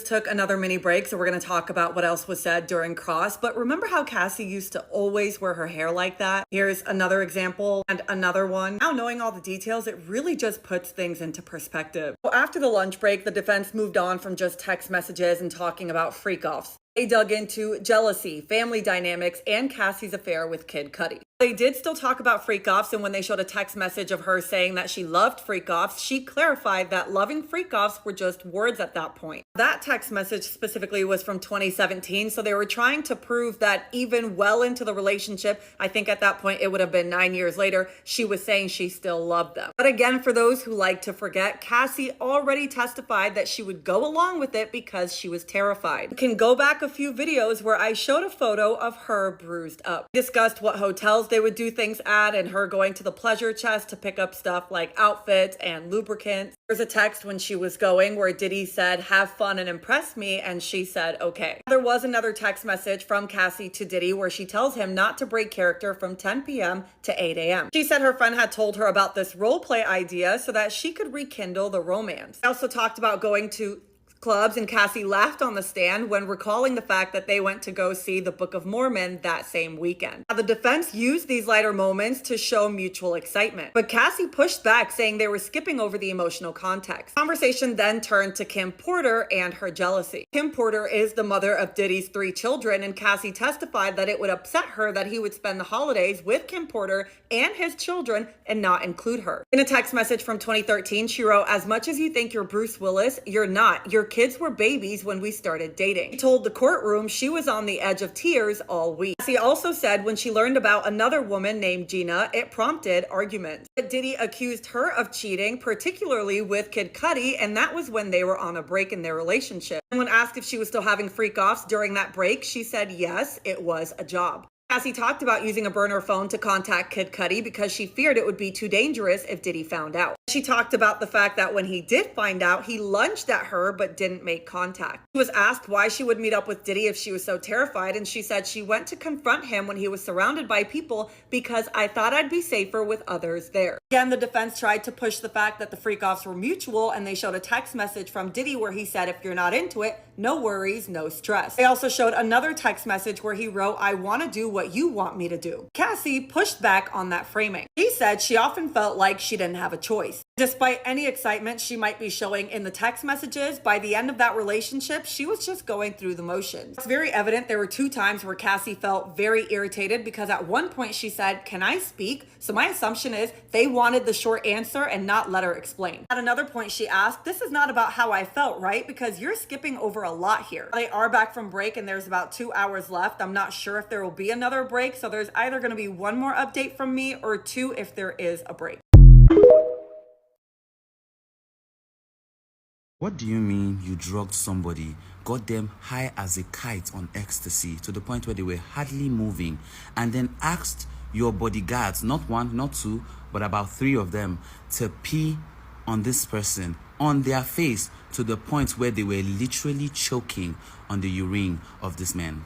just took another mini break, so we're going to talk about what else was said during Cross. But remember how Cassie used to always wear her hair like that? Here's another example and another one. Now knowing all the details, it really just puts things into perspective. Well, after the lunch break, the defense moved on from just text messages and talking about freak-offs. They dug into jealousy, family dynamics, and Cassie's affair with Kid Cudi. They did still talk about freak-offs, and when they showed a text message of her saying that she loved freak-offs, she clarified that loving freak-offs were just words at that point. That text message specifically was from 2017, so they were trying to prove that even well into the relationship, I think at that point it would have been 9 years later, she was saying she still loved them. But again, for those who like to forget, Cassie already testified that she would go along with it because she was terrified. You can go back a few videos where I showed a photo of her bruised up. We discussed what hotels they would do things at and her going to the pleasure chest to pick up stuff like outfits and lubricants. There's a text when she was going where Diddy said, "Have fun and impress me," and she said, "Okay." There was another text message from Cassie to Diddy where she tells him not to break character from 10 p.m. to 8 a.m. She said her friend had told her about this role play idea so that she could rekindle the romance. They also talked about going to clubs, and Cassie laughed on the stand when recalling the fact that they went to go see the Book of Mormon that same weekend. Now, the defense used these lighter moments to show mutual excitement, but Cassie pushed back, saying they were skipping over the emotional context. Conversation then turned to Kim Porter and her jealousy. Kim Porter is the mother of Diddy's 3 children, and Cassie testified that it would upset her that he would spend the holidays with Kim Porter and his children and not include her. In a text message from 2013, she wrote, "As much as you think you're Bruce Willis, you're not. Your kids were babies when we started dating." She told the courtroom she was on the edge of tears all week. She also said when she learned about another woman named Gina, it prompted arguments. But Diddy accused her of cheating, particularly with Kid Cudi, and that was when they were on a break in their relationship. And when asked if she was still having freak-offs during that break, she said yes, it was a job. Cassie talked about using a burner phone to contact Kid Cudi because she feared it would be too dangerous if Diddy found out. She talked about the fact that when he did find out, he lunged at her but didn't make contact. She was asked why she would meet up with Diddy if she was so terrified, and she said she went to confront him when he was surrounded by people because I thought I'd be safer with others there. Again, the defense tried to push the fact that the freak-offs were mutual, and they showed a text message from Diddy where he said, "If you're not into it, no worries, no stress." They also showed another text message where he wrote, "I want to do what you want me to do." Cassie pushed back on that framing. She said she often felt like she didn't have a choice. Despite any excitement she might be showing in the text messages, by the end of that relationship, she was just going through the motions. It's very evident there were 2 times where Cassie felt very irritated because at one point she said, "Can I speak?" So my assumption is they wanted the short answer and not let her explain. At another point she asked, "This is not about how I felt, right? Because you're skipping over a lot here." They are back from break and there's about 2 hours left. I'm not sure if there will be another break, so there's either going to be 1 more update from me or 2 if there is a break. What do you mean you drugged somebody, got them high as a kite on ecstasy to the point where they were hardly moving, and then asked your bodyguards, not 1, not 2, but about 3 of them, to pee on this person, on their face, to the point where they were literally choking on the urine of this man?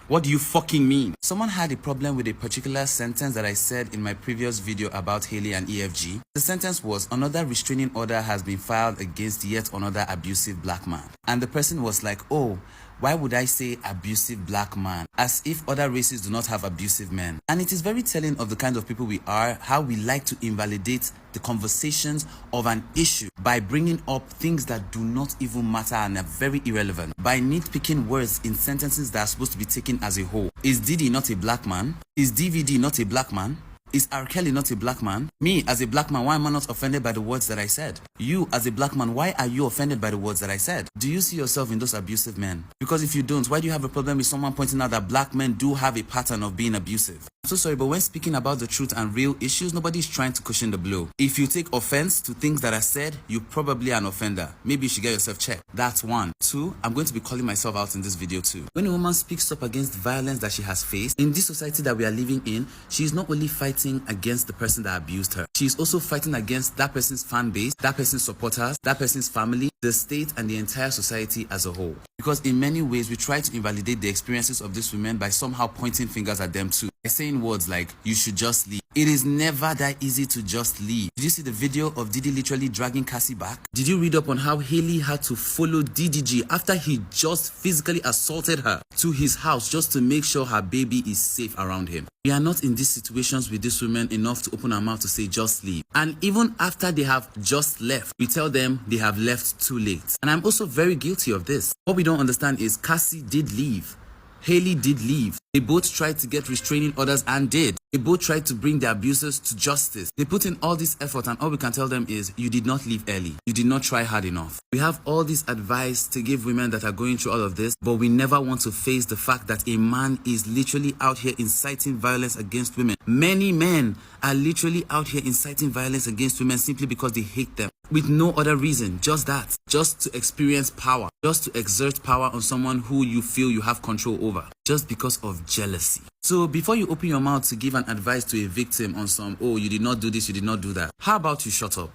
What do you fucking mean? Someone had a problem with a particular sentence that I said in my previous video about Haley and EFG. The sentence was, another restraining order has been filed against yet another abusive black man. And the person was like, oh, why would I say abusive black man? As if other races do not have abusive men. And it is very telling of the kind of people we are, how we like to invalidate the conversations of an issue by bringing up things that do not even matter and are very irrelevant, by nitpicking words in sentences that are supposed to be taken as a whole. Is Diddy not a black man? Is DVD not a black man? Is R. Kelly not a black man? Me, as a black man, why am I not offended by the words that I said? You, as a black man, why are you offended by the words that I said? Do you see yourself in those abusive men? Because if you don't, why do you have a problem with someone pointing out that black men do have a pattern of being abusive? I'm so sorry, but when speaking about the truth and real issues, nobody's trying to cushion the blow. If you take offense to things that are said, you're probably an offender. Maybe you should get yourself checked. That's 1. 2, I'm going to be calling myself out in this video too. When a woman speaks up against violence that she has faced, in this society that we are living in, she is not only fighting fighting against the person that abused her. She's also fighting against that person's fan base, that person's supporters, that person's family, the state, and the entire society as a whole. Because in many ways, we try to invalidate the experiences of these women by somehow pointing fingers at them too. By saying words like, you should just leave. It is never that easy to just leave. Did you see the video of Diddy literally dragging Cassie back? Did you read up on how Hailey had to follow DDG after he just physically assaulted her to his house just to make sure her baby is safe around him? We are not in these situations with these women enough to open our mouth to say just leave. And even after they have just left, we tell them they have left too late. And I'm also very guilty of this. What we don't understand is Cassie did leave. Hailey did leave. They both tried to get restraining orders and did. They both tried to bring the abusers to justice. They put in all this effort, and all we can tell them is, you did not leave early. You did not try hard enough. We have all this advice to give women that are going through all of this, but we never want to face the fact that a man is literally out here inciting violence against women. Many men are literally out here inciting violence against women simply because they hate them. With no other reason, just that. Just to experience power. Just to exert power on someone who you feel you have control over. Just because of jealousy. So before you open your mouth to give an advice to a victim on some, oh, you did not do this, you did not do that. How about you shut up?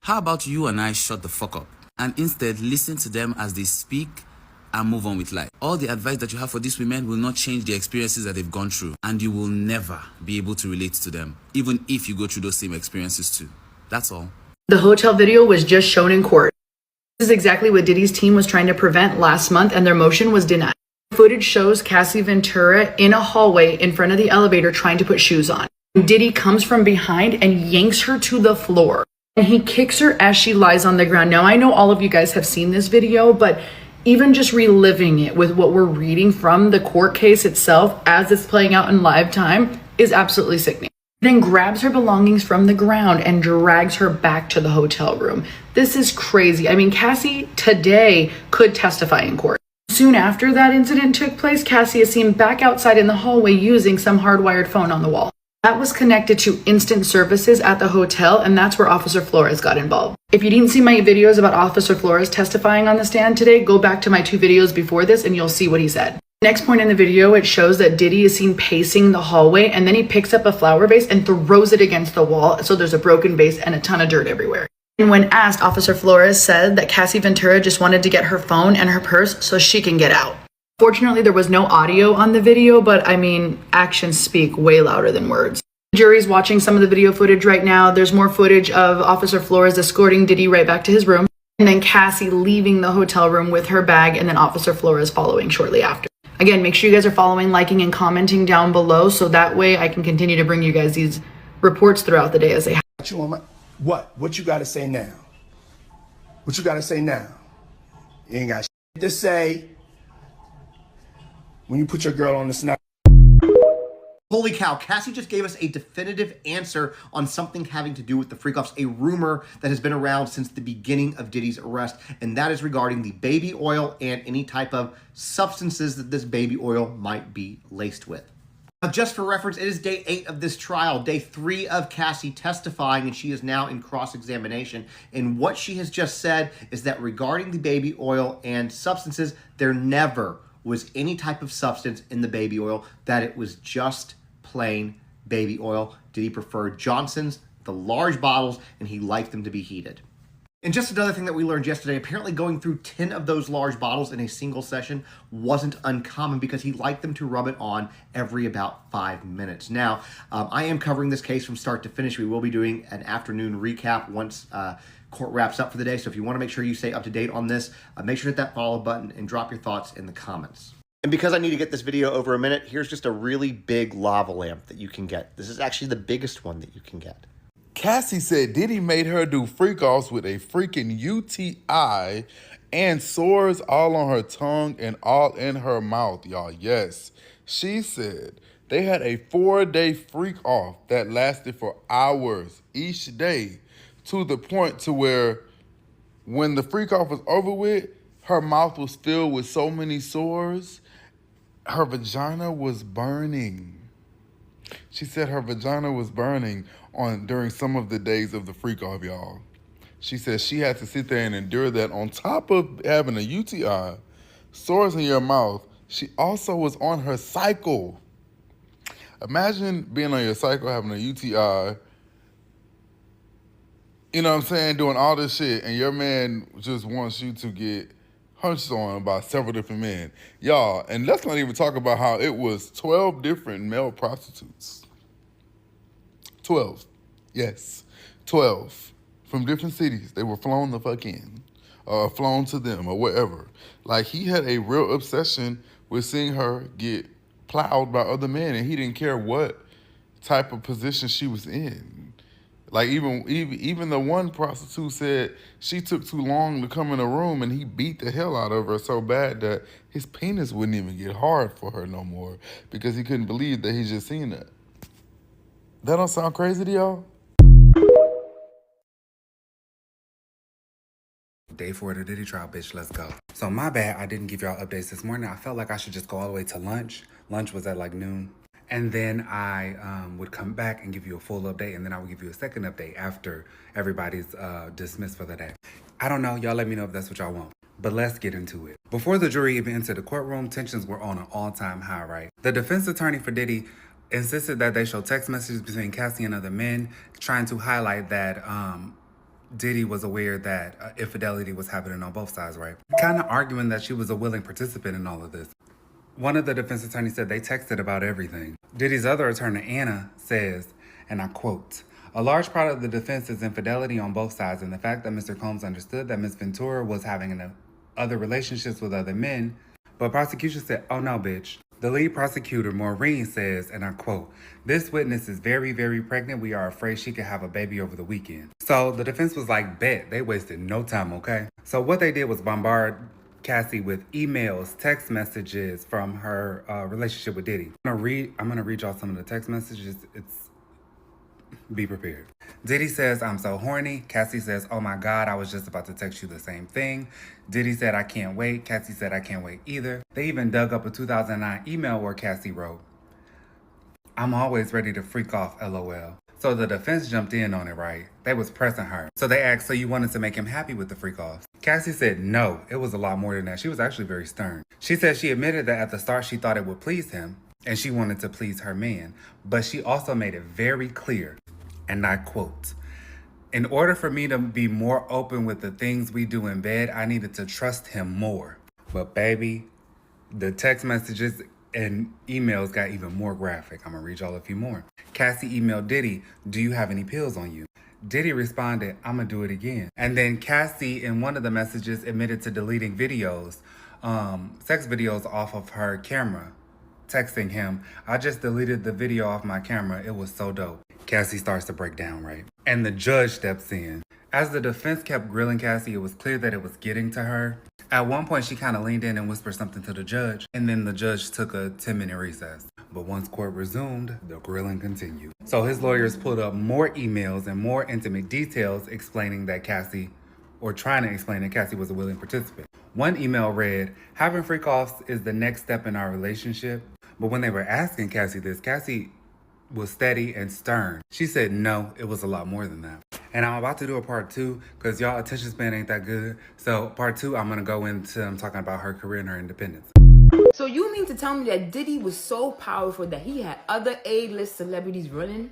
How about you and I shut the fuck up? And instead listen to them as they speak and move on with life. All the advice that you have for these women will not change the experiences that they've gone through. And you will never be able to relate to them. Even if you go through those same experiences too. That's all. The hotel video was just shown in court. This is exactly what Diddy's team was trying to prevent last month, and their motion was denied. Footage shows Cassie Ventura in a hallway in front of the elevator trying to put shoes on. Diddy comes from behind and yanks her to the floor. And he kicks her as she lies on the ground. Now, I know all of you guys have seen this video, but even just reliving it with what we're reading from the court case itself as it's playing out in live time is absolutely sickening. Then grabs her belongings from the ground and drags her back to the hotel room. This is crazy. I mean, Cassie today could testify in court. Soon after that incident took place, Cassie is seen back outside in the hallway using some hardwired phone on the wall. That was connected to instant services at the hotel, and that's where Officer Flores got involved. If you didn't see my videos about Officer Flores testifying on the stand today, go back to my 2 videos before this and you'll see what he said. Next point in the video, it shows that Diddy is seen pacing the hallway, and then he picks up a flower vase and throws it against the wall, so there's a broken vase and a ton of dirt everywhere. And when asked, Officer Flores said that Cassie Ventura just wanted to get her phone and her purse so she can get out. Fortunately, there was no audio on the video, but I mean, actions speak way louder than words. The jury's watching some of the video footage right now. There's more footage of Officer Flores escorting Diddy right back to his room, and then Cassie leaving the hotel room with her bag, and then Officer Flores following shortly after. Again, make sure you guys are following, liking, and commenting down below so that way I can continue to bring you guys these reports throughout the day as they happen. What you got to say now? What you got to say now? You ain't got shit to say when you put your girl on the snap. Holy cow, Cassie just gave us a definitive answer on something having to do with the freak-offs, a rumor that has been around since the beginning of Diddy's arrest, and that is regarding the baby oil and any type of substances that this baby oil might be laced with. Now, just for reference, it is day 8 of this trial, day 3 of Cassie testifying, and she is now in cross-examination. And what she has just said is that regarding the baby oil and substances, there never was any type of substance in the baby oil, that it was just plain baby oil. Diddy preferred Johnson's, the large bottles, and he liked them to be heated. And just another thing that we learned yesterday, apparently going through 10 of those large bottles in a single session wasn't uncommon because he liked them to rub it on every about 5 minutes. Now, I am covering this case from start to finish. We will be doing an afternoon recap once court wraps up for the day. So if you want to make sure you stay up to date on this, make sure to hit that follow button and drop your thoughts in the comments. And because I need to get this video over a minute, here's just a really big lava lamp that you can get. This is actually the biggest one that you can get. Cassie said Diddy made her do freak-offs with a freaking UTI and sores all on her tongue and all in her mouth, y'all. Yes, she said they had a 4-day freak-off that lasted for hours each day, to the point to where when the freak-off was over with, her mouth was filled with so many sores, her vagina was burning. She said her vagina was burning during some of the days of the freak-off, y'all. She said she had to sit there and endure that on top of having a UTI, sores in your mouth. She also was on her cycle. Imagine being on your cycle, having a UTI, you know what I'm saying, doing all this shit, and your man just wants you to get hunched on by several different men. Y'all, and let's not even talk about how it was 12 different male prostitutes. 12. Yes, 12. From different cities. They were flown the fuck in. Flown to them or whatever. Like, he had a real obsession with seeing her get plowed by other men, and he didn't care what type of position she was in. Like, even the one prostitute said she took too long to come in the room, and he beat the hell out of her so bad that his penis wouldn't even get hard for her no more because he couldn't believe that he just seen that. That don't sound crazy to y'all? Day 4 of the Diddy trial, bitch, let's go. So my bad, I didn't give y'all updates this morning. I felt like I should just go all the way to lunch. Lunch was at like noon. And then I would come back and give you a full update, and then I would give you a second update after everybody's dismissed for the day. I don't know, y'all let me know if that's what y'all want. But let's get into it. Before the jury even entered the courtroom, tensions were on an all-time high, right? The defense attorney for Diddy insisted that they show text messages between Cassie and other men, trying to highlight that Diddy was aware that infidelity was happening on both sides, right? Kind of arguing that she was a willing participant in all of this. One of the defense attorneys said they texted about everything. Diddy's other attorney, Anna, says, and I quote, "A large part of the defense is infidelity on both sides, and the fact that Mr. Combs understood that Ms. Ventura was having other relationships with other men." But prosecution said, "Oh no, bitch." The lead prosecutor, Maureen, says, and I quote, "This witness is very, very pregnant. We are afraid she could have a baby over the weekend." So the defense was like, bet. They wasted no time, okay? So what they did was bombard Cassie with emails, text messages from her relationship with Diddy. I'm gonna read y'all some of the text messages. Be prepared. Diddy says, "I'm so horny." Cassie says, "Oh my God, I was just about to text you the same thing." Diddy said, "I can't wait." Cassie said, "I can't wait either." They even dug up a 2009 email where Cassie wrote, "I'm always ready to freak off, LOL." So the defense jumped in on it, right? They was pressing her. So they asked, "So you wanted to make him happy with the freak offs?" Cassie said, "No, it was a lot more than that." She was actually very stern. She said she admitted that at the start she thought it would please him and she wanted to please her man. But she also made it very clear, and I quote, "In order for me to be more open with the things we do in bed, I needed to trust him more." But baby, the text messages and emails got even more graphic. I'm gonna read y'all a few more. Cassie emailed Diddy, "Do you have any pills on you?" Diddy responded, "I'm gonna do it again." And then Cassie, in one of the messages, admitted to deleting videos, sex videos off of her camera, texting him, "I just deleted the video off my camera. It was so dope." Cassie starts to break down, right? And the judge steps in. As the defense kept grilling Cassie, it was clear that it was getting to her. At one point, she kind of leaned in and whispered something to the judge, and then the judge took a 10-minute recess. But once court resumed, the grilling continued. So his lawyers pulled up more emails and more intimate details explaining that Cassie, or trying to explain that Cassie was a willing participant. One email read, "Having freak-offs is the next step in our relationship." But when they were asking Cassie this, Cassie was steady and stern. She said, "No, it was a lot more than that." And I'm about to do a part 2 because y'all attention span ain't that good. So part 2, I'm going to go into talking about her career and her independence. So you mean to tell me that Diddy was so powerful that he had other A-list celebrities running?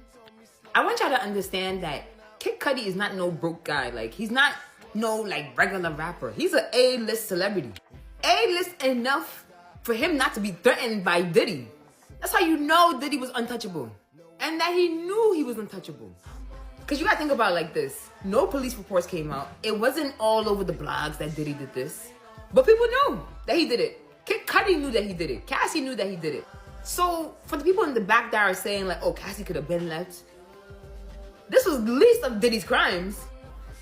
I want y'all to understand that Kid Cudi is not no broke guy. Like, he's not no, like, regular rapper. He's an A-list celebrity. A-list enough for him not to be threatened by Diddy. That's how you know Diddy was untouchable. And that he knew he was untouchable. Because you gotta think about it like this. No police reports came out. It wasn't all over the blogs that Diddy did this. But people knew that he did it. Kid Cudi knew that he did it. Cassie knew that he did it. So for the people in the back that are saying like, "Oh, Cassie could have been left," this was the least of Diddy's crimes.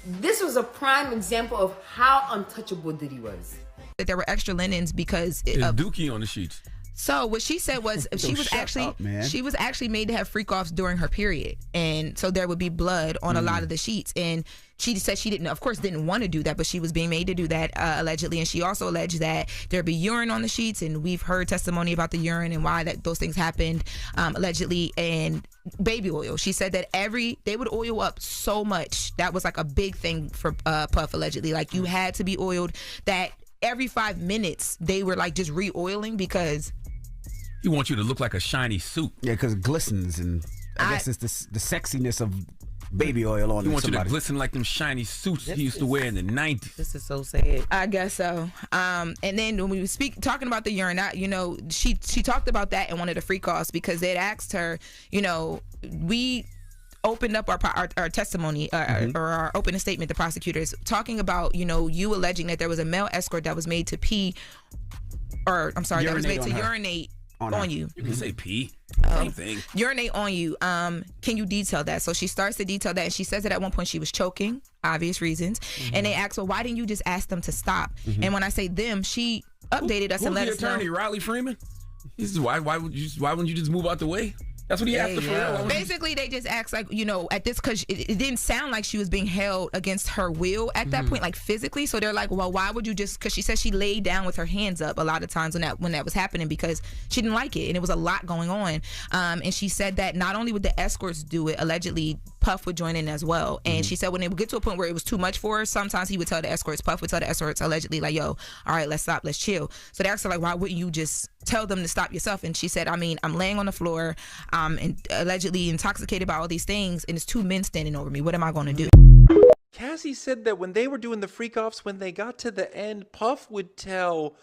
This was a prime example of how untouchable Diddy was. That there were extra linens because There's Dookie on the sheets. So what she said was she was actually made to have freak offs during her period, and so there would be blood on a lot of the sheets. And she said she didn't want to do that, but she was being made to do that allegedly. And she also alleged that there'd be urine on the sheets, and we've heard testimony about the urine and why those things happened allegedly. And baby oil. She said that they would oil up so much. That was like a big thing for Puff allegedly. Like you had to be oiled. That every 5 minutes they were like just re-oiling because He wants you to look like a shiny suit. Yeah, because it glistens, and I guess it's the sexiness of baby oil on He wants somebody. you to glisten like them shiny suits he used to wear in the 90s. This is so sad. I guess so. And then when we talking about the urine, she talked about that in one of the free calls because they'd asked her, we opened up our testimony or our opening statement, the prosecutors talking about, you alleging that there was a male escort that was made to pee, or I'm sorry, that was made to urinate on you. You can say pee. Same thing. Urinate on you. Can you detail that? So she starts to detail that, and she says that at one point she was choking, obvious reasons. And they asked, well, why didn't you just ask them to stop? And when I say them, she updated us and let us know. Who's the attorney, Riley Freeman? He says, why wouldn't you just move out the way? That's what he asked her for. Basically, they just asked, like, at this, because it didn't sound like she was being held against her will at that point, like physically. So they're like, well, why would you just, because she said she laid down with her hands up a lot of times when that was happening because she didn't like it and it was a lot going on. And she said that not only would the escorts do it, allegedly Puff would join in as well. And she said when it would get to a point where it was too much for her, sometimes he would tell the escorts, Puff would tell the escorts allegedly, like, yo, all right, let's stop, let's chill. So they asked her, like, why wouldn't you just tell them to stop yourself? And she said, I'm laying on the floor, and allegedly intoxicated by all these things, and it's two men standing over me. What am I going to do? Cassie said that when they were doing the freak-offs, when they got to the end, Puff would tell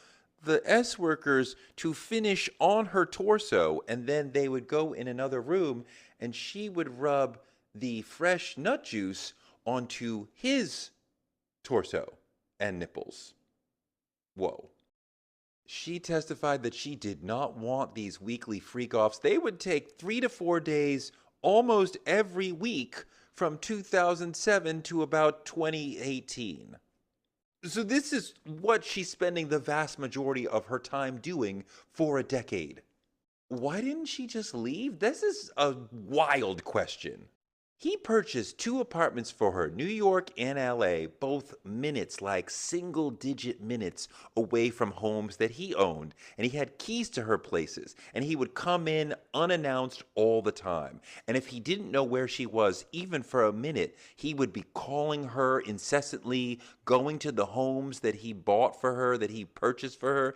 the S-workers to finish on her torso, and then they would go in another room, and she would rub the fresh nut juice onto his torso and nipples. Whoa. She testified that she did not want these weekly freak-offs. They would take 3 to 4 days almost every week from 2007 to about 2018. So this is what she's spending the vast majority of her time doing for a decade. Why didn't she just leave? This is a wild question. He purchased 2 apartments for her, New York and LA, both minutes, like single-digit minutes away from homes that he owned. And he had keys to her places. And he would come in unannounced all the time. And if he didn't know where she was, even for a minute, he would be calling her incessantly, going to the homes that he bought for her, that he purchased for her,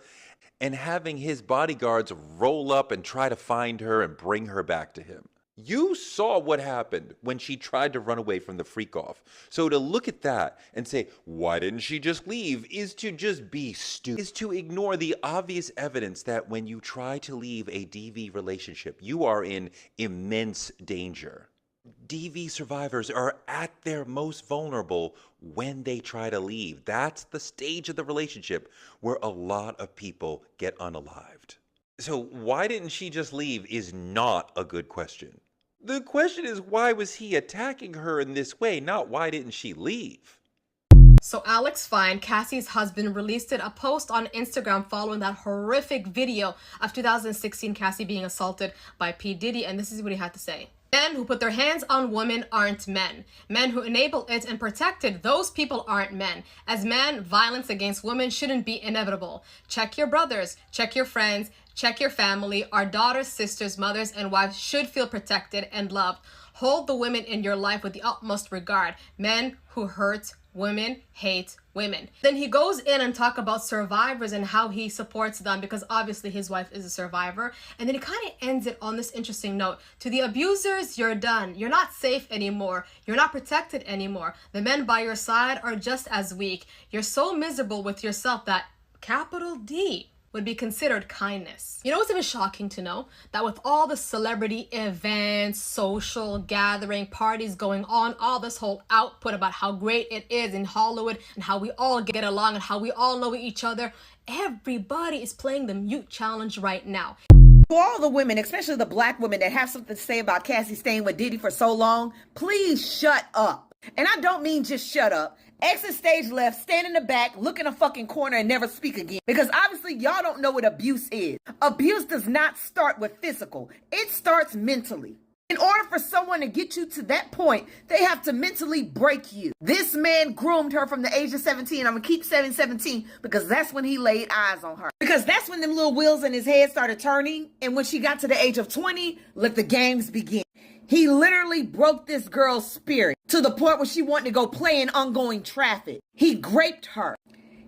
and having his bodyguards roll up and try to find her and bring her back to him. You saw what happened when she tried to run away from the freak-off. So to look at that and say, why didn't she just leave, is to just be stupid. Is to ignore the obvious evidence that when you try to leave a DV relationship, you are in immense danger. DV survivors are at their most vulnerable when they try to leave. That's the stage of the relationship where a lot of people get unalived. So why didn't she just leave is not a good question. The question is, why was he attacking her in this way, not why didn't she leave? So Alex Fine, Cassie's husband, released a post on Instagram following that horrific video of 2016 Cassie being assaulted by P. Diddy, and this is what he had to say. Men who put their hands on women aren't men. Men who enable it and protect it, those people aren't men. As men, violence against women shouldn't be inevitable. Check your brothers, check your friends, check your family. Our daughters, sisters, mothers, and wives should feel protected and loved. Hold the women in your life with the utmost regard. Men who hurt women hate women. Then he goes in and talk about survivors and how he supports them because obviously his wife is a survivor. And then he kind of ends it on this interesting note. To the abusers, you're done. You're not safe anymore. You're not protected anymore. The men by your side are just as weak. You're so miserable with yourself that capital D would be considered kindness. You know what's even shocking to know? That with all the celebrity events, social gathering, parties going on, all this whole output about how great it is in Hollywood and how we all get along and how we all know each other, everybody is playing the mute challenge right now. For all the women, especially the black women that have something to say about Cassie staying with Diddy for so long, please shut up. And I don't mean just shut up. Exit stage left, stand in the back, look in a fucking corner and never speak again. Because obviously y'all don't know what abuse is. Abuse does not start with physical. It starts mentally. In order for someone to get you to that point, they have to mentally break you. This man groomed her from the age of 17. I'm gonna keep saying 17 because that's when he laid eyes on her. Because that's when them little wheels in his head started turning. And when she got to the age of 20, let the games begin. He literally broke this girl's spirit to the point where she wanted to go play in ongoing traffic. He raped her.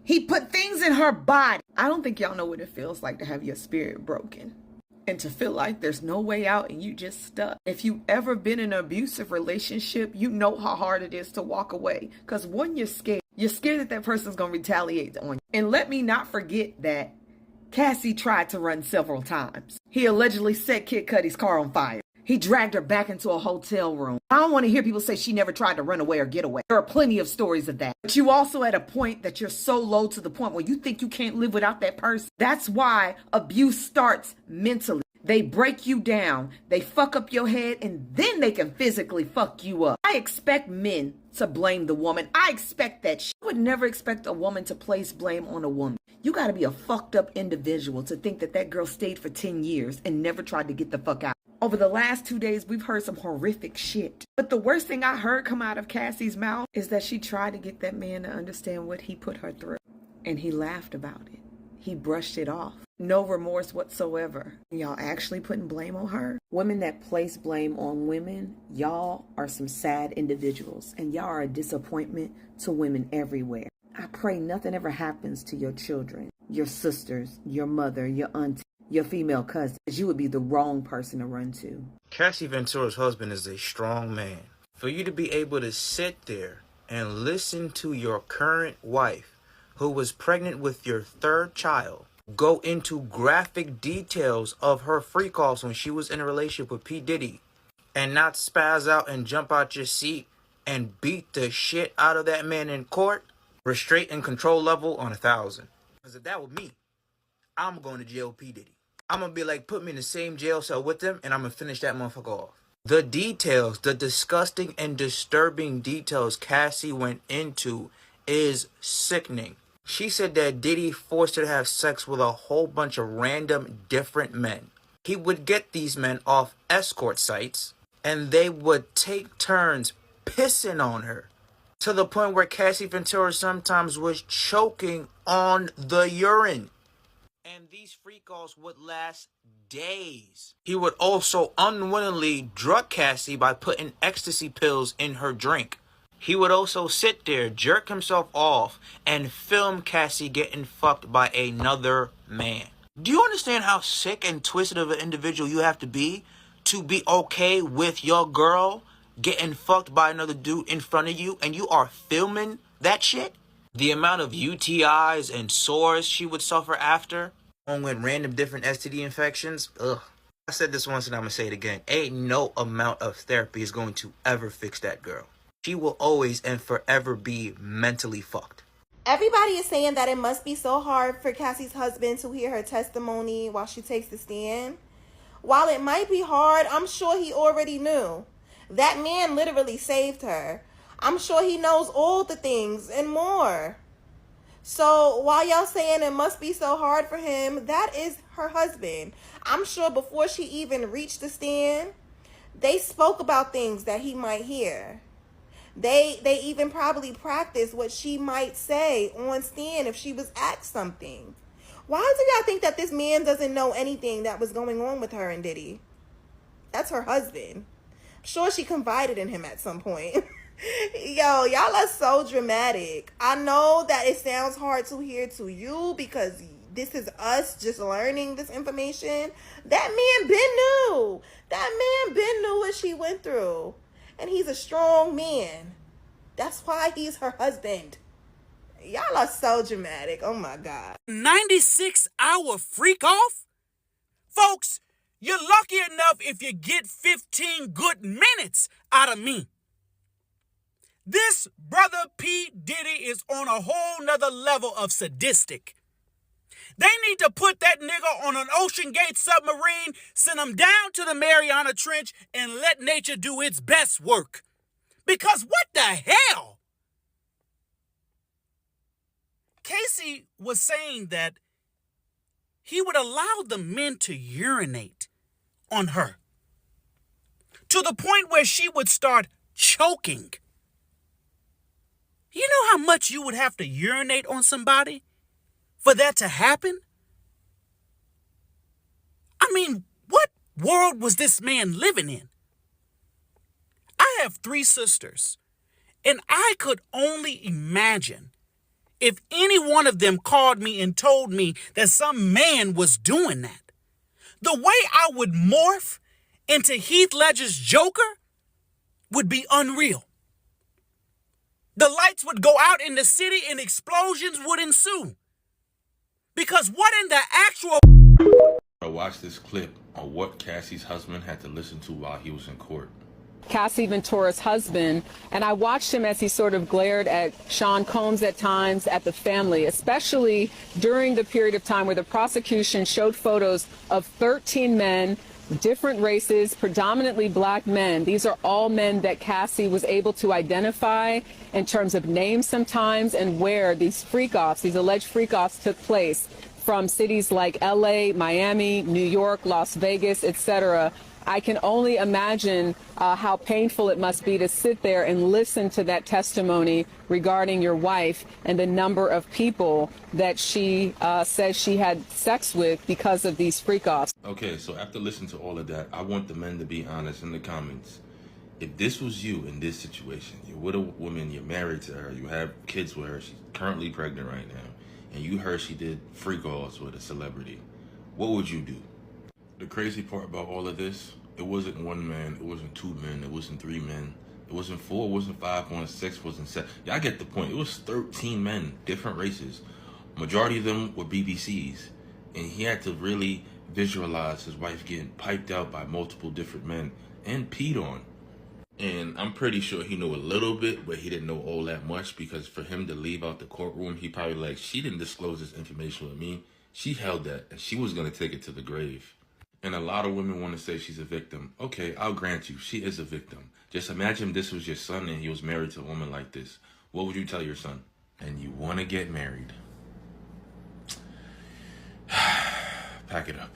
He put things in her body. I don't think y'all know what it feels like to have your spirit broken. and to feel like there's no way out and you just stuck. If you ever been in an abusive relationship, you know how hard it is to walk away. Because one, you're scared. You're scared that that person's going to retaliate on you. And let me not forget that Cassie tried to run several times. He allegedly set Kid Cudi's car on fire. He dragged her back into a hotel room. I don't want to hear people say she never tried to run away or get away. There are plenty of stories of that. But you also at a point that you're so low to the point where you think you can't live without that person. That's why abuse starts mentally. They break you down, they fuck up your head, and then they can physically fuck you up. I expect men to blame the woman. I expect that. I would never expect a woman to place blame on a woman. You gotta be a fucked up individual to think that that girl stayed for 10 years and never tried to get the fuck out. Over the last 2 days, we've heard some horrific shit. But the worst thing I heard come out of Cassie's mouth is that she tried to get that man to understand what he put her through. And he laughed about it. He brushed it off. No remorse whatsoever. Y'all actually putting blame on her? Women that place blame on women, y'all are some sad individuals. And y'all are a disappointment to women everywhere. I pray nothing ever happens to your children, your sisters, your mother, your auntie, your female cousin. You would be the wrong person to run to. Cassie Ventura's husband is a strong man. For you to be able to sit there and listen to your current wife, who was pregnant with your third child, go into graphic details of her freak-offs when she was in a relationship with P. Diddy, and not spaz out and jump out your seat and beat the shit out of that man in court, restraint and control level on 1,000. Because if that were me, I'm going to jail with P. Diddy. I'm going to be like, put me in the same jail cell with them, and I'm going to finish that motherfucker off. The details, the disgusting and disturbing details Cassie went into is sickening. She said that Diddy forced her to have sex with a whole bunch of random different men. He would get these men off escort sites, and they would take turns pissing on her, to the point where Cassie Ventura sometimes was choking on the urine. And these freak-offs would last days. He would also unwittingly drug Cassie by putting ecstasy pills in her drink. He would also sit there, jerk himself off, and film Cassie getting fucked by another man. Do you understand how sick and twisted of an individual you have to be okay with your girl getting fucked by another dude in front of you, and you are filming that shit? The amount of UTIs and sores she would suffer after, along with random different STD infections, ugh. I said this once and I'm gonna say it again. Ain't no amount of therapy is going to ever fix that girl. She will always and forever be mentally fucked. Everybody is saying that it must be so hard for Cassie's husband to hear her testimony while she takes the stand. While it might be hard, I'm sure he already knew. That man literally saved her. I'm sure he knows all the things and more. So while y'all saying it must be so hard for him, that is her husband. I'm sure before she even reached the stand, they spoke about things that he might hear. They even probably practiced what she might say on stand if she was asked something. Why do y'all think that this man doesn't know anything that was going on with her and Diddy? That's her husband. I'm sure she confided in him at some point. Yo, y'all are so dramatic. I know that it sounds hard to hear to you because this is us just learning this information. That man been knew. That man been knew what she went through. And he's a strong man. That's why he's her husband. Y'all are so dramatic. Oh my God. 96-hour freak off? Folks, you're lucky enough if you get 15 good minutes out of me. This brother P. Diddy is on a whole nother level of sadistic. They need to put that nigga on an Ocean Gate submarine, send him down to the Mariana Trench, and let nature do its best work. Because what the hell? Casey was saying that he would allow the men to urinate on her to the point where she would start choking. You know how much you would have to urinate on somebody for that to happen? I mean, what world was this man living in? I have 3 sisters, and I could only imagine if any one of them called me and told me that some man was doing that. The way I would morph into Heath Ledger's Joker would be unreal. The lights would go out in the city and explosions would ensue. Because what in the actual... I watched this clip on what Cassie's husband had to listen to while he was in court. Cassie Ventura's husband, and I watched him as he sort of glared at Sean Combs at times, at the family, especially during the period of time where the prosecution showed photos of 13 men, different races, predominantly black men. These are all men that Cassie was able to identify in terms of names sometimes and where these freak-offs, these alleged freak-offs took place from cities like LA, Miami, New York, Las Vegas, etc. I can only imagine how painful it must be to sit there and listen to that testimony regarding your wife and the number of people that she says she had sex with because of these freak-offs. Okay, so after listening to all of that, I want the men to be honest in the comments. If this was you in this situation, you're with a woman, you're married to her, you have kids with her, she's currently pregnant right now, and you heard she did freak-offs with a celebrity, what would you do? The crazy part about all of this, it wasn't one man, it wasn't two men, it wasn't three men, it wasn't four, it wasn't five, it wasn't six, it wasn't seven. Y'all get the point. It was 13 men, different races. Majority of them were BBCs. And he had to really visualize his wife getting piped out by multiple different men and peed on. And I'm pretty sure he knew a little bit, but he didn't know all that much, because for him to leave out the courtroom, he probably like, she didn't disclose this information with me. She held that, and she was going to take it to the grave. And a lot of women want to say she's a victim. Okay, I'll grant you, she is a victim. Just imagine this was your son and he was married to a woman like this. What would you tell your son? And you want to get married. Pack it up.